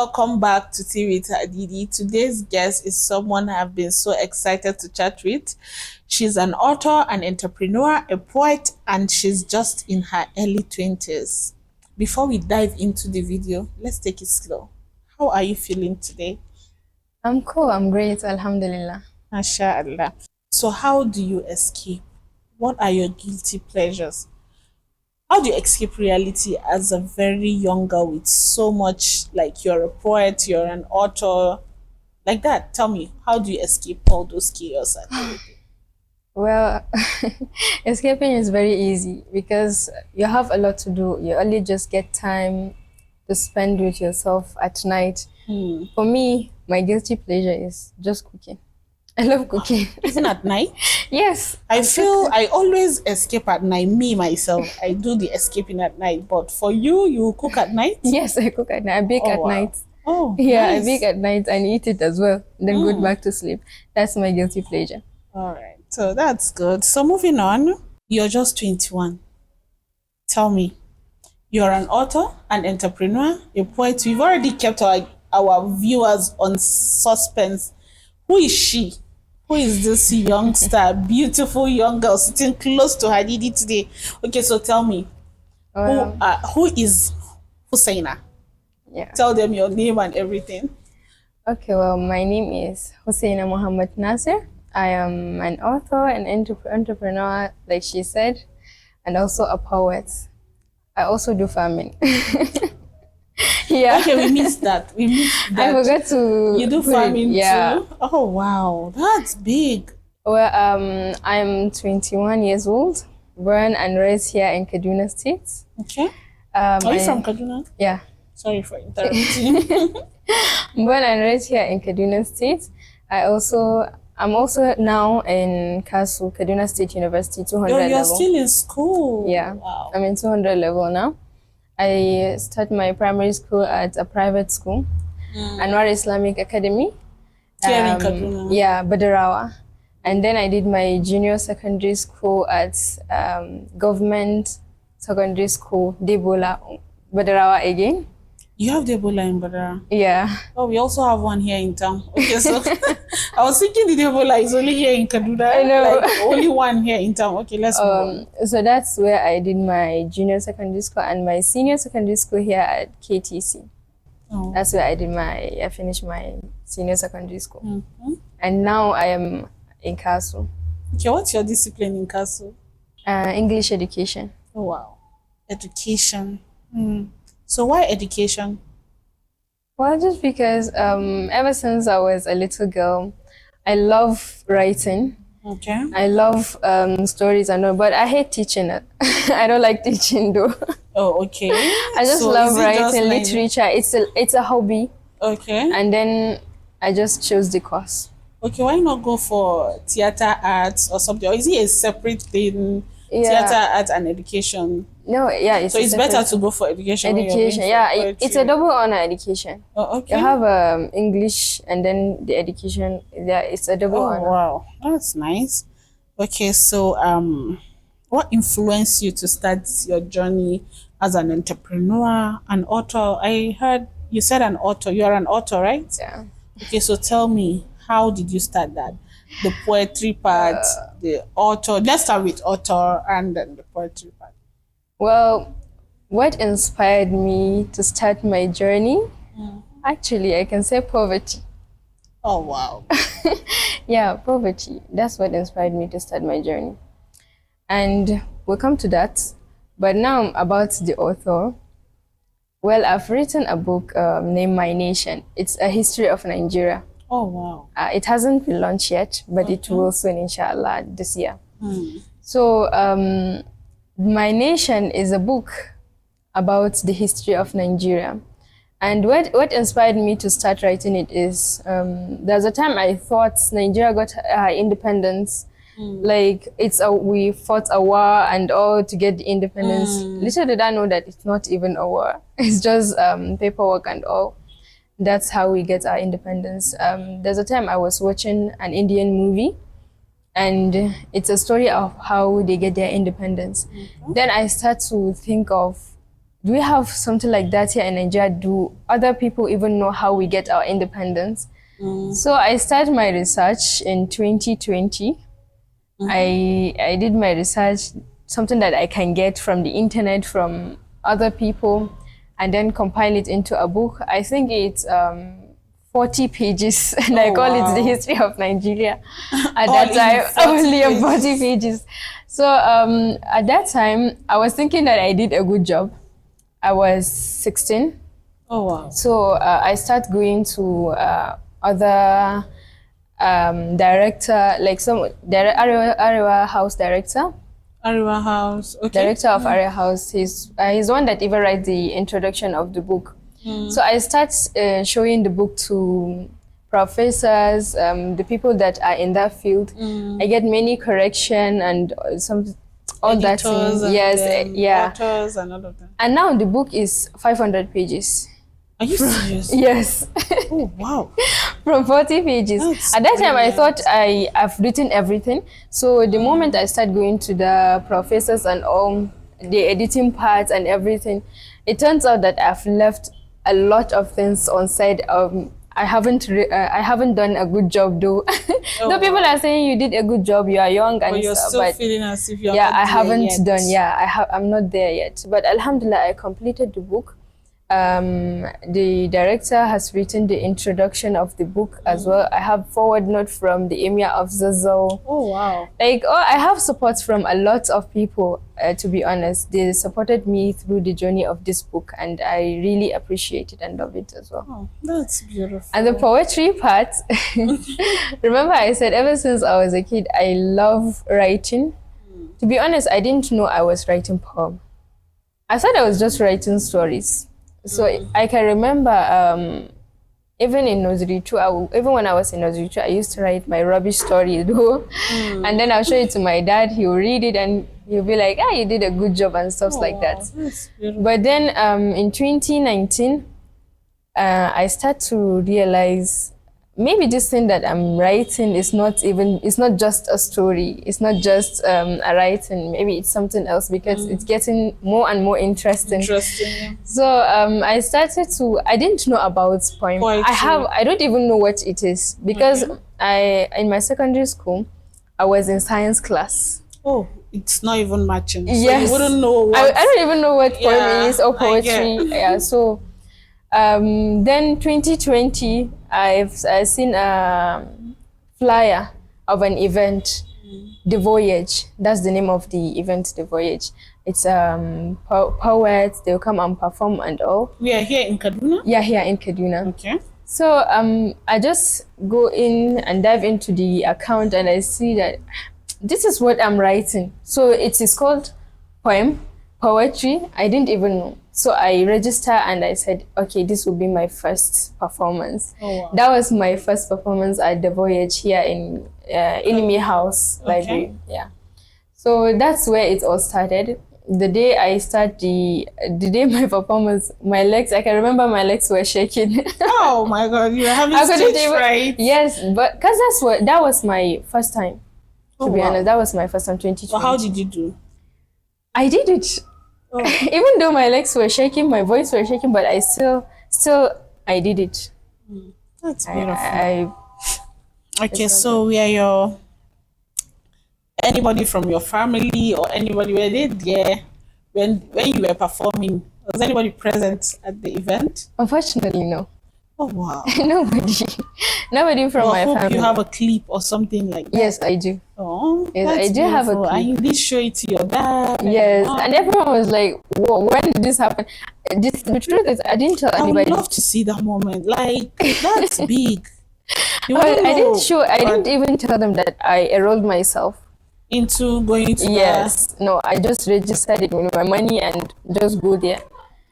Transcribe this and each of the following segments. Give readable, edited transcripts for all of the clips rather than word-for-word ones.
welcome back to Tea with HADEEDEE. Today's guest is someone I've been so excited to chat with. She's an author, an entrepreneur, a poet, and she's just in her early 20s. Before we dive into the video, let's take it slow. How are you feeling today? I'm cool, I'm great, alhamdulillah. MashaAllah. So how do you escape? What are your guilty pleasures? How do you escape reality as a very young girl with so much, like you're a poet, you're an author, like that? Tell me, how do you escape all those chaos and everything? Well, escaping is very easy because you have a lot to do. You only just get time to spend with yourself at night. For me, my guilty pleasure is just cooking. I love cooking. Even at night? Yes. I feel I always escape at night. Me, myself, I do the escaping at night. But for you, you cook at night? Yes, I cook at night. I bake at wow. night. Oh, yeah, nice. I bake at night and eat it as well. Then go back to sleep. That's my guilty pleasure. All right. So that's good. So moving on, you're just 21. Tell me, you're an author, an entrepreneur, a poet. We've already kept our viewers on suspense. Who is she? Who is this youngster, beautiful young girl sitting close to HADEEDEE today? Okay, so tell me, who is Husaina? Yeah. Tell them your name and everything. Okay, well, my name is Husaina Muhammad Nasir. I am an author, an entrepreneur, like she said, and also a poet. I also do farming. Yeah. Okay, we missed that. I forgot to. You do farming yeah. too? Oh wow, that's big. Well, I'm 21 years old, born and raised here in Kaduna State. Okay. Are you from Kaduna? Yeah. Sorry for interrupting. Born and raised here in Kaduna State. I'm also now in KASU, Kaduna State University, 200 level. You're still in school? Yeah. Wow. I'm in 200 level now. I started my primary school at a private school, NOOR Islamic Academy. Here in Kaduna? Yeah, Badarawa. And then I did my junior secondary school at government secondary school, Debola, Badarawa again. You have Debola in Badara? Yeah. Oh, we also have one here in town. Okay, so I was thinking the Debola is only here in Kaduna. I know. Like, only one here in town. Okay, let's move on. So that's where I did my junior secondary school and my senior secondary school here at KTC. Oh. That's where I finished my senior secondary school. And now I am in KASU. Okay, what's your discipline in KASU? English education. Oh, wow. Education. So why education? Well, just because ever since I was a little girl, I love writing. Okay. I love stories and all, but I hate teaching it. I don't like teaching though. Oh, okay. I just love writing, literature. It's a hobby. Okay. And then I just chose the course. Okay, why not go for theater arts or something? Or is it a separate thing? Yeah. Theater arts and education? No, yeah. So it's better to go for education. Education, yeah. It's a double honor education. Oh, okay. You have English and then the education. Yeah, it's a double honor. Wow, that's nice. Okay, so what influenced you to start your journey as an entrepreneur, an author? I heard you said an author. You're an author, right? Yeah. Okay, so tell me, how did you start that? The poetry part, the author. Let's start with author and then the poetry part. Well, what inspired me to start my journey? Actually, I can say poverty. Oh, wow. Yeah, poverty. That's what inspired me to start my journey. And we'll come to that. But now about the author. Well, I've written a book named My Nation. It's a history of Nigeria. Oh, wow. It hasn't been launched yet, but it will soon, inshallah, this year. So, My Nation is a book about the history of Nigeria. And what inspired me to start writing it is, there's a time I thought Nigeria got independence. Like, we fought a war and all to get the independence. Little did I know that it's not even a war. It's just paperwork and all. That's how we get our independence. There's a time I was watching an Indian movie, and it's a story of how they get their independence. Then I start to think of do we have something like that here in Nigeria? Do other people even know how we get our independence? So I started my research in 2020. I did my research, something that I can get from the internet, from other people, and then compile it into a book. I think it's 40 pages, and I call it The History of Nigeria. At that time, only 40 pages. So at that time, I was thinking that I did a good job. I was 16. Oh, wow. So I started going to other director, like some Arewa House director. Arewa House, okay. Director of Arewa House. He's one that even writes the introduction of the book. So I start showing the book to professors, the people that are in that field. I get many correction and all Editors that thing. And Yes, yeah. authors and all of that. And now the book is 500 pages. Are you serious? Yes. Oh, wow. From 40 pages. That's At that time, I brilliant. thought I've written everything. So the moment I started going to the professors and all, the editing parts and everything, it turns out that I've left a lot of things on side. I haven't done a good job though. Though people are saying you did a good job, you are young and But you're stuff, still but feeling as if you're yeah, not I there haven't yet. done. Yeah, I'm not there yet. But Alhamdulillah, I completed the book. The director has written the introduction of the book as well. I have forward note from the Emir of Zazzau. Oh, wow. I have support from a lot of people, to be honest. They supported me through the journey of this book, and I really appreciate it and love it as well. Oh, that's beautiful. And the poetry part, remember I said ever since I was a kid, I love writing. To be honest, I didn't know I was writing poem. I thought I was just writing stories. So I can remember even in nursery 2, even when I was in nursery 2, I used to write my rubbish story though. And then I'll show it to my dad, he'll read it and he'll be like, you did a good job and stuff like that. That's beautiful. But then in 2019, I start to realize maybe this thing that I'm writing is not just a story. It's not just a writing. Maybe it's something else because it's getting more and more interesting. Interesting. So I didn't know about poem. Poetry. I don't even know what it is because in my secondary school, I was in science class. Oh, it's not even matching. So Yes. you wouldn't know what. I don't even know what poem Yeah, is or I poetry. get. Yeah, so then 2020, I've seen a flyer of an event, The Voyage. That's the name of the event, The Voyage. It's poets, they'll come and perform and all. We are here in Kaduna? Yeah, here in Kaduna. Okay. So I just go in and dive into the account and I see that this is what I'm writing. So it is called poetry. I didn't even know. So I register and I said, okay, this will be my first performance. Oh, wow. That was my first performance at The Voyage here in Enemy House Library. Yeah. So that's where it all started. The day I start the day my performance, my legs, I can remember my legs were shaking. Oh my God, you were having I couldn't stage even, fright. yes, but because that was my first time. To be wow. honest, that was my first time, 2020. So how did you do? I did it. Oh. Even though my legs were shaking, my voice was shaking, but I still I did it. That's beautiful. Okay, It's so we are anybody from your family or anybody, were they there when you were performing? Was anybody present at the event? Unfortunately, no. Oh wow. Nobody from Well, my I hope family. you have a clip or something like that. Yes, I do. Oh, Yes, that's I do have a beautiful. clip. And you did show it to your dad. Yes, Oh. and everyone was like, "Whoa, when did this happen?" The truth is, I didn't tell I would anybody. love to see that moment. Like, that's big. You Well, wouldn't I know, didn't show. I didn't even tell them that I enrolled myself. into going to Yes, no, I just registered it with my money and just go there.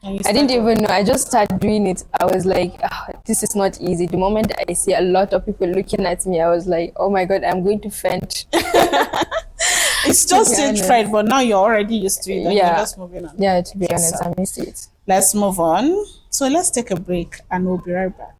and you I didn't started. even know. I just started doing it. I was like, this is not easy. The moment I see a lot of people looking at me, I was like, oh my God, I'm going to faint. It's just be stage honest. fright, but now you're already used to it. And Yeah. You're just moving on. Yeah, to be Yes, honest, sir. I missed it. Let's move on. So let's take a break and we'll be right back.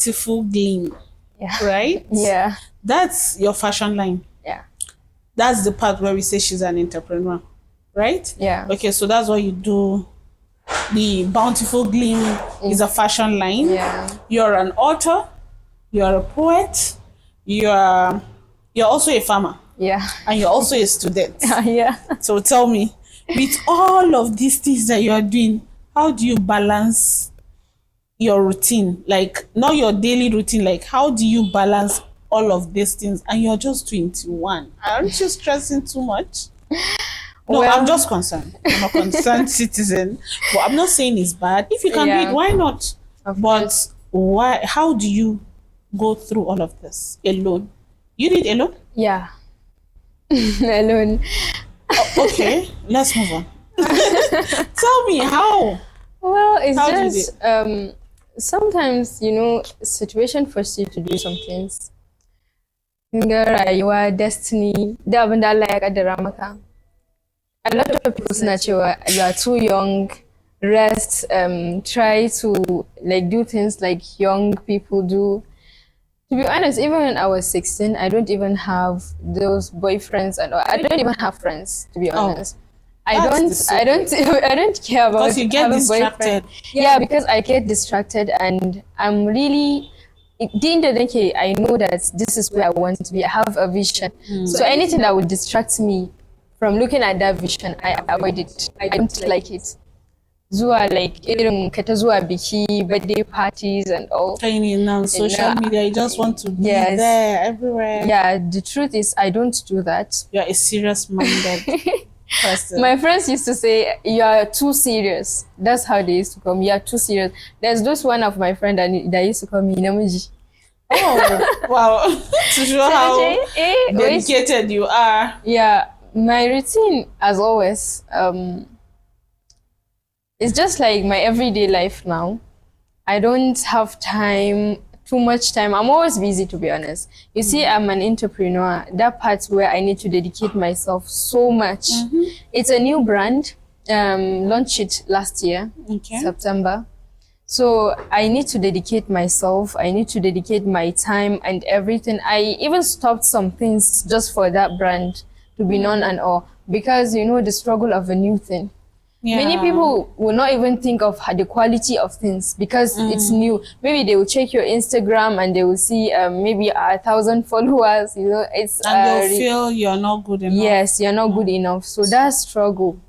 bountiful gleam, Yeah. right? Yeah. That's your fashion line. Yeah. That's the part where we say she's an entrepreneur, right? Yeah. Okay, so that's what you do. The bountiful gleam is a fashion line. Yeah. You're an author, you're a poet, you're also a farmer, Yeah. and you're also a student. Yeah. So tell me, with all of these things that you're doing, how do you balance your routine? Like, not your daily routine, like how do you balance all of these things? And you're just 21. Aren't you stressing too much? No, Well, I'm just concerned. I'm a concerned citizen. But I'm not saying it's bad. If you can do Yeah. it, why not? Of But course. why? How do you go through all of this alone? You did alone? Yeah. Alone. Okay, let's move on. Tell me how. Well, it's How do you just sometimes, situation forces you to do some things. Kinga rayuwa, destiny, da abin da Allah ya kaddara maka. A lot of people suna cewa you are too young, rest, try to like do things like young people do. To be honest, even when I was 16, I don't even have those boyfriends and all. I don't even have friends, to be honest. I that's the don't care about Because you get having distracted. boyfriend. Yeah, because I get distracted and I'm really I know that this is where I want to be. I have a vision. So anything that would distract me from looking at that vision, I avoid it. I don't like it. Zuwa like irin ka ta zuwa biki, birthday parties and all. Training now, social media, you just want to be Yes. there everywhere. Yeah, the truth is I don't do that. You're a serious-minded person. My friends used to say, you are too serious. That's how they used to call me. You are too serious. There's just one of my friends that used to call me Namuji. Oh, wow. To show how dedicated you are. Yeah, my routine, as always, it's just like my everyday life now. I don't have too much time. I'm always busy, to be honest. You see, I'm an entrepreneur. That part where I need to dedicate myself so much. It's a new brand. Launched it last year, September. So I need to dedicate myself. I need to dedicate my time and everything. I even stopped some things just for that brand to be known and all. Because, the struggle of a new thing. Yeah. Many people will not even think of the quality of things because it's new. Maybe they will check your Instagram and they will see maybe 1,000 followers. It's and they'll feel you're not good enough. Yes, you're not good enough. So that struggle,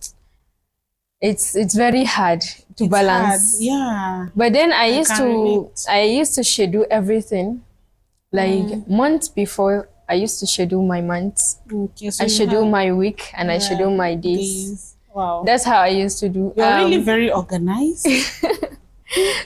it's very hard to balance. Hard. Yeah. But then I used to schedule everything. Like months before, I used to schedule my months. Okay, so I schedule my week and I schedule my days. Wow. That's how I used to do. You're really very organized.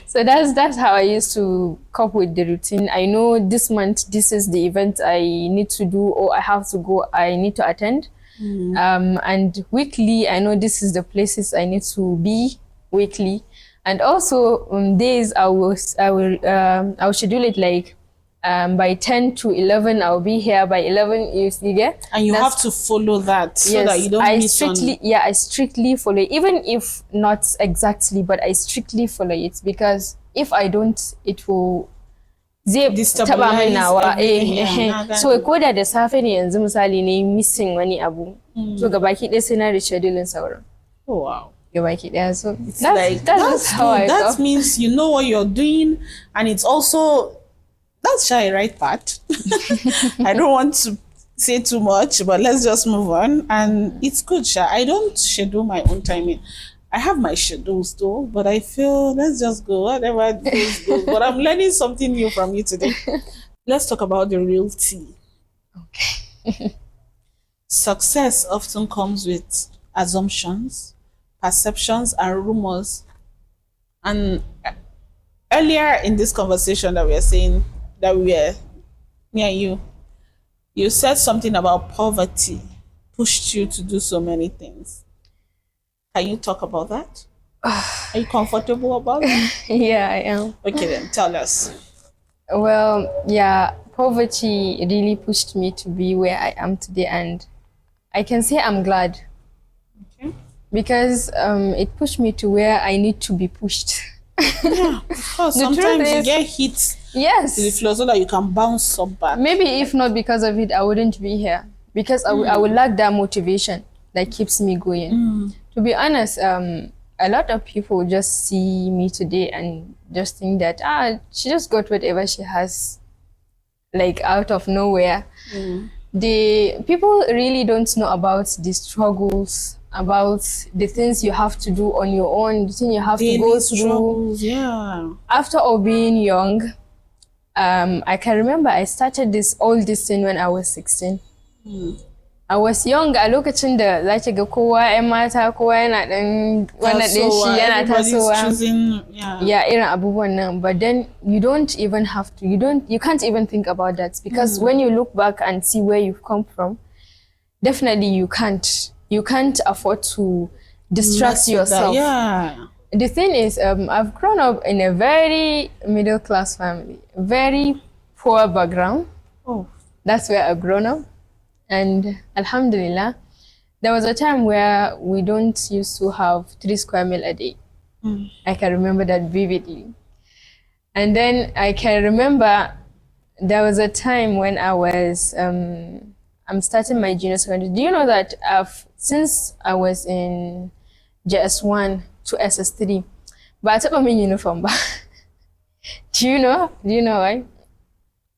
So that's how I used to cope with the routine. I know this month, this is the event I need to do or I have to go, I need to attend. And weekly, I know this is the places I need to be weekly. And also days, I will schedule it like by 10 to 11, I'll be here by 11. You get? And you have to follow that so that you don't miss on. Yeah, I strictly follow it, even if not exactly, but I strictly follow it because if I don't, it will taba min nawa. So ko da safe ne yanzu misali ne missing wani abu. So gabaki ɗaya sai na reschedule sauran. Oh wow. Gabaki ɗaya. So that's how I that means you know what you're doing, and it's also that's shy right part. I don't want to say too much, but let's just move on. And it's good, Sha. I don't schedule my own timing. I have my schedules though, but I feel let's just go, whatever goes, goes. But I'm learning something new from you today. Let's talk about the real tea. Okay. Success often comes with assumptions, perceptions, and rumors. And earlier in this conversation that we were saying, that we were near you said something about poverty pushed you to do so many things. Can you talk about that? Are you comfortable about that? Yeah, I am. Okay, then tell us. Well, yeah, poverty really pushed me to be where I am today, and I can say I'm glad. Okay. Because it pushed me to where I need to be pushed. Yeah, of course. Sometimes you get hit Yes. to the floor so that you can bounce up back. Maybe if not because of it, I wouldn't be here because I would lack that motivation that keeps me going. To be honest, a lot of people just see me today and just think that she just got whatever she has, like out of nowhere. The people really don't know about the struggles, about the things you have to do on your own, the thing you have to go through. Yeah. After all being young, I can remember I started all this thing when I was 16. I was young a lokacin da za ki ga kowa 'yan mata kowa yana dan wannan din shi yana tasowa. Yeah, irin abubuwan nan. But then you don't even have to, you can't even think about that because when you look back and see where you've come from, definitely you can't afford to distract yourself. Yeah. The thing is, I've grown up in a very middle class family, very poor background. Oh. That's where I've grown up. And alhamdulillah, there was a time where we don't used to have 3 square meal a day. I can remember that vividly. And then I can remember there was a time when I was, I'm starting my junior secondary. Do you know that since I was in JS1 to SS3, but I took my uniform back. Do you know why?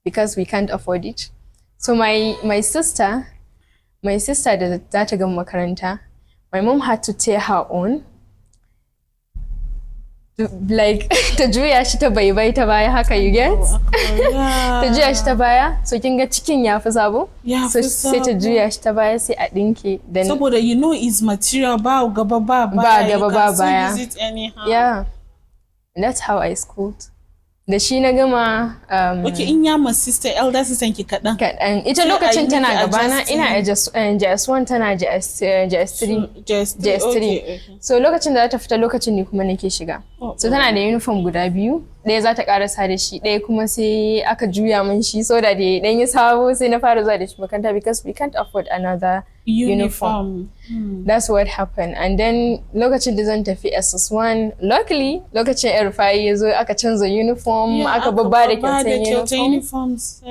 Because we can't afford it. So my sister da za ta gama makaranta, my mom had to tear her own, like ta juya shi ta bai ta baya haka, you get? Ta juya shi ta baya, so kin ga cikin ya fi sabo, so sai ta juya shi ta baya sai a dinke. Then saboda it's material, ba gaba ba baya, you can still use it anyhow. Yeah, and that's how I schooled. Da shi na gama okay, in ya ma sister, elder sister ki kaɗan. Ita lokacin tana gabana, ina JS1 tana JS3. Okay. So lokacin da ta fita lokacin ne kuma nake shiga. So tana da uniform guda biyu, ɗaya za ta karasa da shi, ɗaya kuma sai aka juya min shi so da dai dan yi sabo sai na fara zuwa da shi makaranta because we can't afford another uniform. That's what happened. And then lokacin da zan tafi SS1, luckily lokacin Rufai ya zo aka canza uniform, aka babba da kyautan uniforms.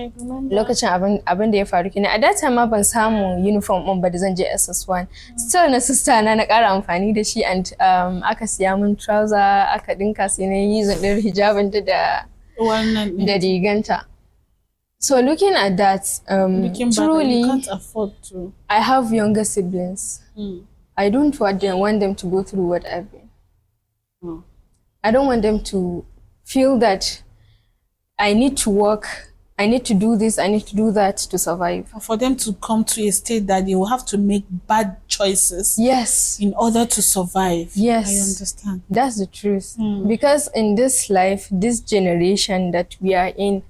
Lokacin abin da ya faru kenan. At that time ma ban samu uniform ɗin ba da zan je SS1. Still na sister na ƙara amfani da shi, and aka siya min trouser, aka dinka sai na yi zandar hijabin da riganta. So looking at that, truly, you can't afford to. I have younger siblings. I don't want them to go through what I've been. I don't want them to feel that I need to work, I need to do this, I need to do that to survive. For them to come to a state that they will have to make bad choices. Yes. In order to survive. Yes. I understand. That's the truth. Because in this life, this generation that we are in,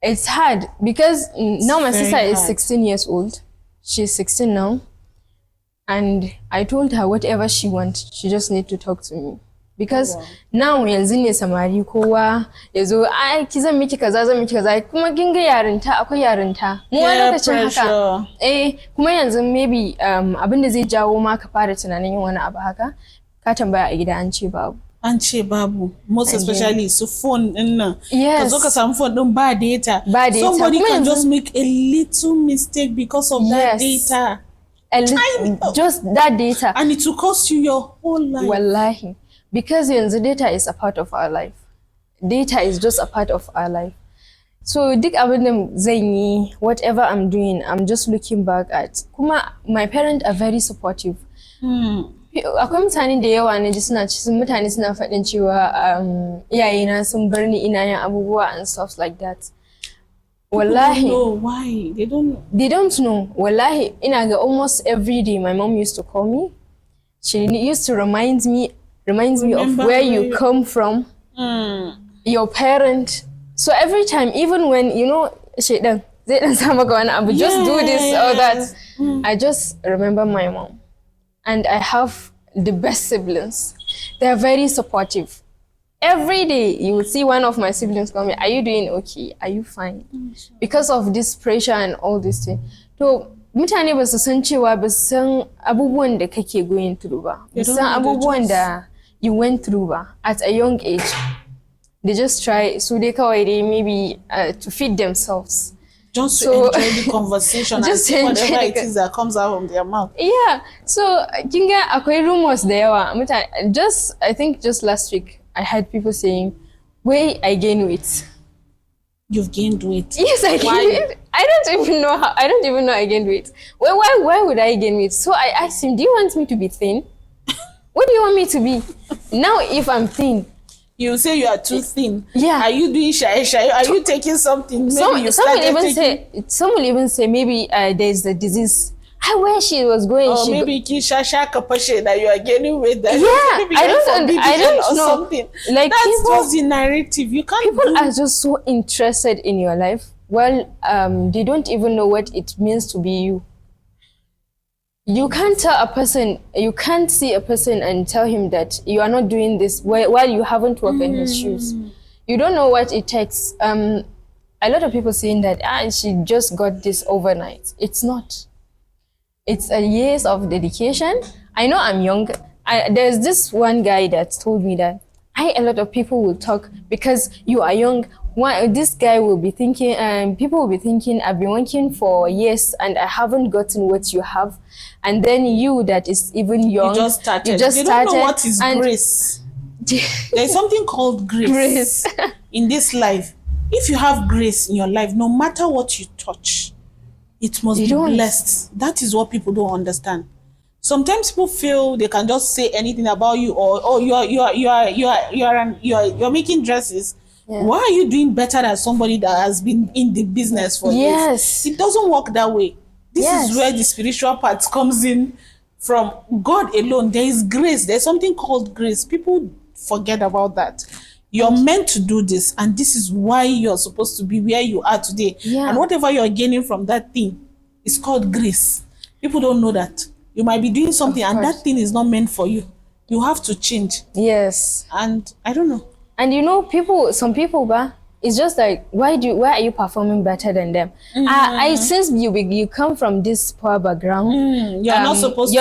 it's hard because now my sister is 16 years old. She's 16 now. And I told her whatever she wants, she just need to talk to me. Because now yanzu ne samari kowa yazo ki zan miki kaza kuma kin ga yarinta akwai yarinta. Mu wani lokacin haka. Kuma yanzu maybe abin da zai jawo ma ka fara tunanin yin wani abu haka, ka tambaya a gida an ce babu. An ce babu, most especially su phone din nan. Yes. Ka zo ka samu phone din ba data. Somebody can just make a little mistake because of that data. Just that data. And it will cost you your whole life. Wallahi. Because yanzu data is a part of our life. Data is just a part of our life. So duk abin da zan yi, whatever I'm doing, I'm just looking back at. Kuma my parents are very supportive. Akwai mutane da yawa ne mutane suna faɗin cewa iyayena sun bar ni ina yin abubuwa and stuff like that. Wallahi. No, why? They don't know. Wallahi, ina ga almost every day my mom used to call me. She used to reminds me of where you come from, your parent. So every time, even when, shaitan, zai dan sa maka wani abu, just do this or that. I just remember my mom. And I have the best siblings. They are very supportive. Every day, you will see one of my siblings call me, are you doing okay? Are you fine? Because of this pressure and all this thing. So, mutane ba su san cewa ba su san abubuwan da kake going through ba. Ba su san abubuwan da you went through ba at a young age. They just try, so they maybe to feed themselves. Just to enjoy the conversation and see whatever it is that comes out from their mouth. Yeah. So, kinga akwai rumors da yawa. I think just last week, I had people saying, "Wait, I gain weight." You've gained weight. Yes, I did. I don't even know how. I don't even know I gained weight. Well, why would I gain weight? So I asked him, "Do you want me to be thin? What do you want me to be? Now, if I'm thin." You say you are too thin. Yeah. Are you doing shy? Are you taking something? Some will even say maybe there's the disease. Where she was going. Or maybe that you are gaining weight. That yeah, I don't know. Something. Like that's people, just the narrative. You can't. People are just so interested in your life. Well, they don't even know what it means to be you. You can't tell a person, you can't see a person and tell him that you are not doing this while you haven't walked in his shoes. You don't know what it takes. A lot of people saying that she just got this overnight. It's not. It's a years of dedication. I know I'm young. There's this one guy that told me that a lot of people will talk because you are young. This guy will be thinking, people will be thinking, I've been working for years and I haven't gotten what you have. And then you that is even young, you just started. They don't know what is grace. There's something called grace in this life. If you have grace in your life, no matter what you touch, it must be blessed. That is what people don't understand. Sometimes people feel they can just say anything about you, or you're making dresses. Yeah. Why are you doing better than somebody that has been in the business for years? It doesn't work that way. This is where the spiritual part comes in from God alone. There is grace. There's something called grace. People forget about that. You're meant to do this, and this is why you're supposed to be where you are today. Yeah. And whatever you're gaining from that thing is called grace. People don't know that. You might be doing something and that thing is not meant for you. You have to change. Yes. And I don't know. And you know, some people, it's just like, why are you performing better than them? Since you come from this poor background, you're not supposed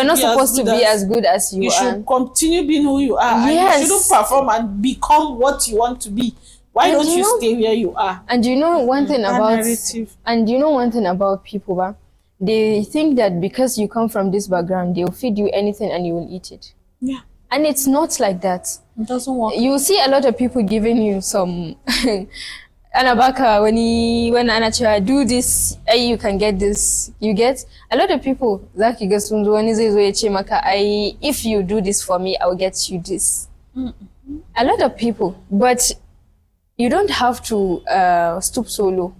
to be as good as you are. You should continue being who you are. Yes. And you shouldn't perform and become what you want to be. Why don't you stay where you are? And you know one thing about people, they think that because you come from this background, they'll feed you anything and you will eat it. Yeah. And it's not like that. It doesn't work. You see a lot of people giving you some anabaka when anacha do this, you can get this. You get a lot of people like if you do this for me, I'll get you this. A lot of people, but you don't have to stoop so low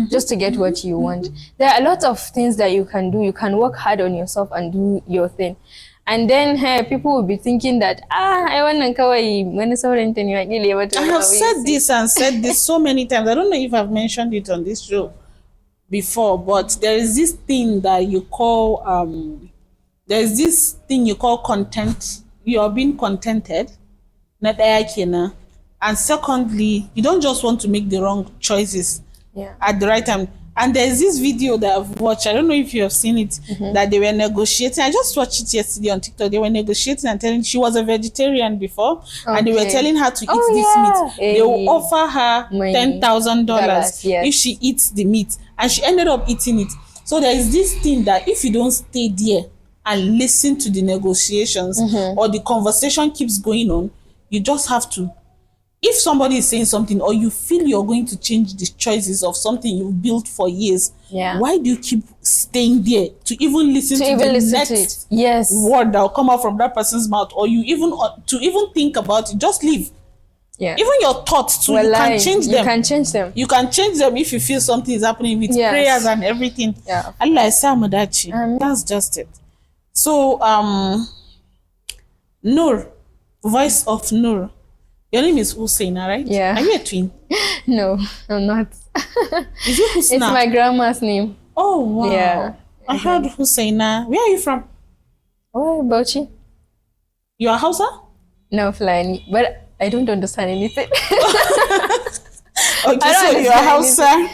just to get what you want. There are a lot of things that you can do. You can work hard on yourself and do your thing. And then people will be thinking that I want to I have said this and said this so many times. I don't know if I've mentioned it on this show before, but there is this thing that you call content. You are being contented, and secondly, you don't just want to make the wrong choices at the right time. And there's this video that I've watched. I don't know if you have seen it, that they were negotiating. I just watched it yesterday on TikTok. They were negotiating and telling, she was a vegetarian before, and they were telling her to eat this meat. They will offer her $10,000 if she eats the meat. And she ended up eating it. So there is this thing that if you don't stay there and listen to the negotiations or the conversation keeps going on, you just have to. If somebody is saying something or you feel you're going to change the choices of something you've built for years, why do you keep staying there to even listen to the next word that will come out from that person's mouth, or you even to even think about it? Just leave. Yeah. Even your thoughts too, you can change them. You can change them. You can change them if you feel something is happening with prayers and everything. Yeah. Allah that's just it. So Noor, voice of Noor. Your name is Husaina, right? Yeah. Are you a twin? No, I'm not. Is it Husna? It's my grandma's name. Oh, wow. Yeah. I heard Husaina. Where are you from? Oh, Bauchi. You are Hausa? No, Fulani. But I don't understand anything. Okay, so you are Hausa.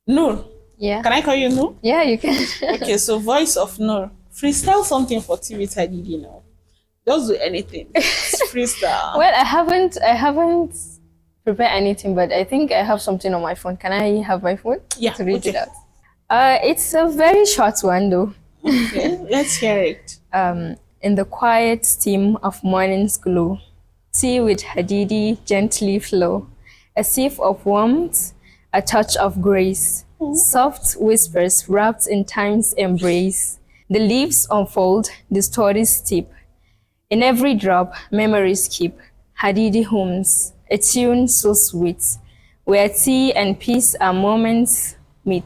Noor. Yeah. Can I call you Noor? Yeah, you can. Okay, so voice of Noor. Freestyle something for TV HADEEDEE now. Just do anything. It's freestyle. Well, I haven't prepare anything, but I think I have something on my phone. Can I have my phone Yeah, to read okay. it out? It's a very short one though. Okay, let's hear it. In the quiet steam of morning's glow, tea with HADEEDEE gently flow, a sieve of warmth, a touch of grace, soft whispers wrapped in time's embrace. The leaves unfold, the stories steep. In every drop, memories keep. HADEEDEE hums, a tune so sweet, where tea and peace are moments meet.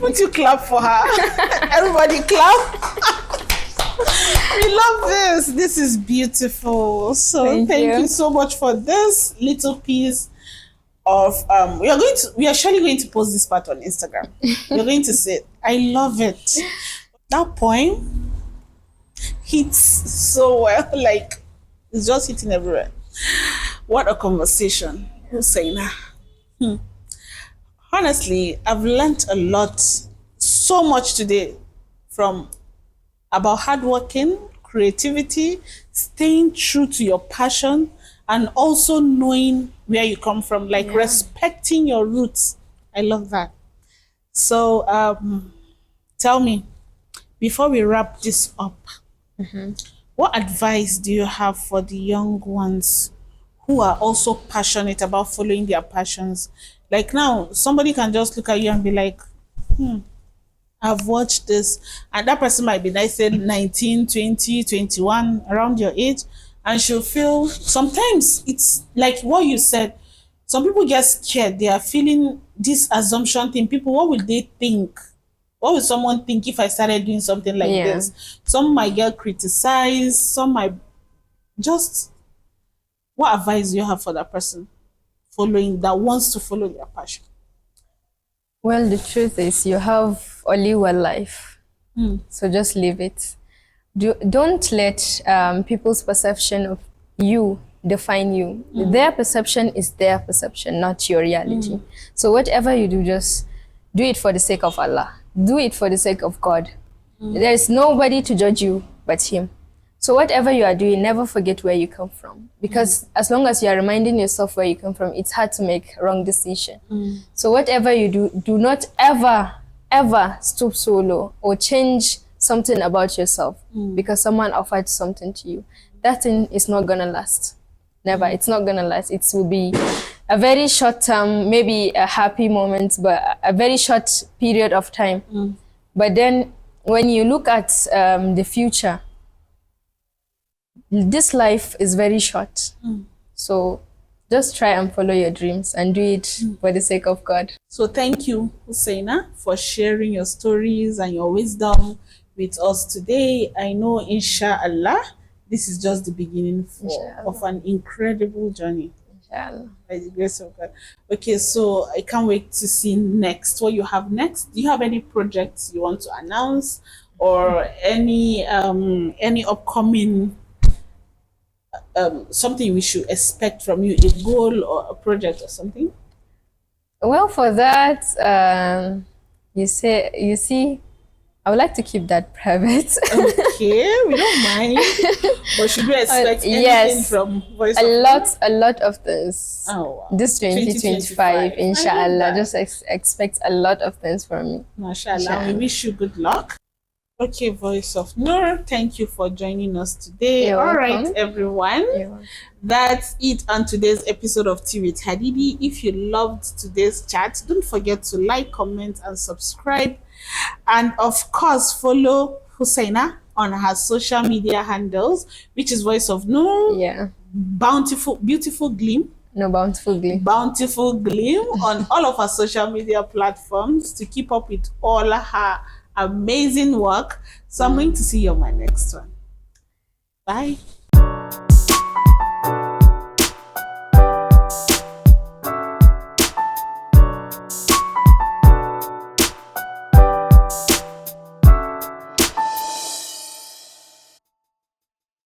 Would you clap for her? Everybody clap. We love this. This is beautiful. So thank you so much for this little piece of we are surely going to post this part on Instagram. You're going to see it. I love it. That poem hits so well, like it's just hitting everywhere. What a conversation. Husseina. Honestly, I've learned a lot, so much today from about hardworking, creativity, staying true to your passion, and also knowing where you come from, like respecting your roots. I love that. So tell me, before we wrap this up, what advice do you have for the young ones who are also passionate about following their passions? Like now, somebody can just look at you and be like, I've watched this, and that person might be, I said 19, 20, 21, around your age, and she'll feel, sometimes it's like what you said, some people get scared, they are feeling this assumption thing, people, what will they think? What will someone think if I started doing something like this? Some might get criticized, some might just, what advice do you have for that person that wants to follow their passion? Well, the truth is you have only one life, so just live it. Don't let people's perception of you define you. Their perception is their perception, not your reality. So whatever you do, just do it for the sake of Allah. Do it for the sake of God. There is nobody to judge you but Him. So whatever you are doing, never forget where you come from. Because as long as you are reminding yourself where you come from, it's hard to make wrong decision. So whatever you do, do not ever stoop so low or change something about yourself because someone offered something to you. That thing is not gonna last. Never. It's not gonna last. It will be a very short term, maybe a happy moment, but a very short period of time. But then when you look at the future, this life is very short. So just try and follow your dreams and do it for the sake of God. So thank you, Husseina, for sharing your stories and your wisdom with us today. I know, inshallah, this is just the beginning of an incredible journey. Inshallah. By the grace of God. Okay, so I can't wait to see next what you have next. Do you have any projects you want to announce, or any upcoming something we should expect from you, a goal or a project or something? Well, for that, you see, I would like to keep that private. Okay, we don't mind. But should we expect anything from Voice of a lot of things. Oh, wow. This 2025, inshallah, just expect a lot of things from me. MashaAllah, inshallah. We wish you good luck. Okay, Voice of Noor, thank you for joining us today. You're All welcome. right, everyone. That's it on today's episode of Tea with HADEEDEE. If you loved today's chat, don't forget to like, comment, and subscribe. And of course, follow Husseina on her social media handles, which is Voice of Noor. Yeah. Beautiful Gleam. No, Bountiful Gleam. Bountiful Gleam on all of our social media platforms to keep up with all her amazing work. So I'm going to see you on my next one. Bye.